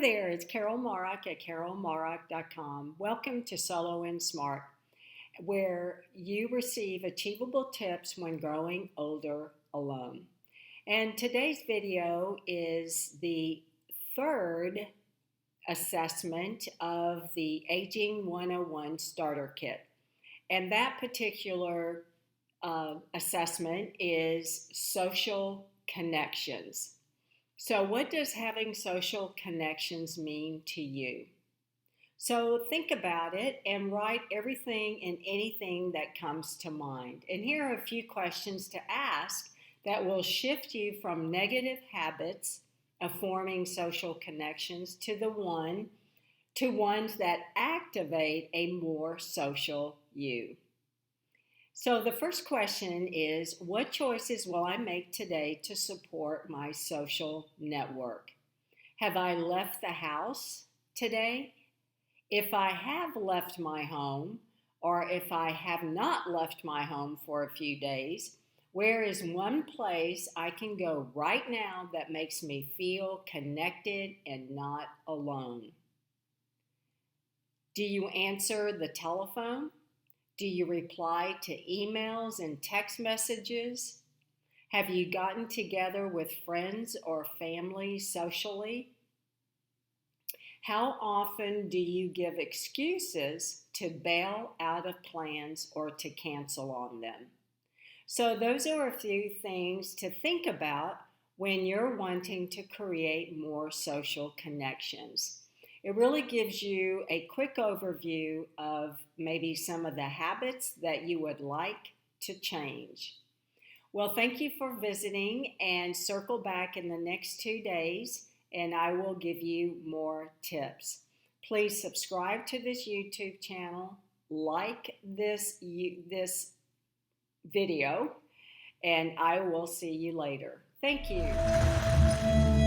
there, it's Carol Marak at carolmarak.com. Welcome to Solo and Smart, where you receive achievable tips when growing older alone. And today's video is the third assessment of the Aging 101 Starter Kit. And that particular assessment is social connections. So, what does having social connections mean to you? So, think about it and write everything and anything that comes to mind. And here are a few questions to ask that will shift you from negative habits of forming social connections to ones that activate a more social you. So the first question is, what choices will I make today to support my social network? Have I left the house today? If I have left my home, or if I have not left my home for a few days, where is one place I can go right now that makes me feel connected and not alone? Do you answer the telephone? Do you reply to emails and text messages? Have you gotten together with friends or family socially? How often do you give excuses to bail out of plans or to cancel on them? So those are a few things to think about when you're wanting to create more social connections. It really gives you a quick overview of maybe some of the habits that you would like to change. Well, thank you for visiting, and circle back in the next 2 days and I will give you more tips. Please subscribe to this YouTube channel, like this video, and I will see you later. Thank you.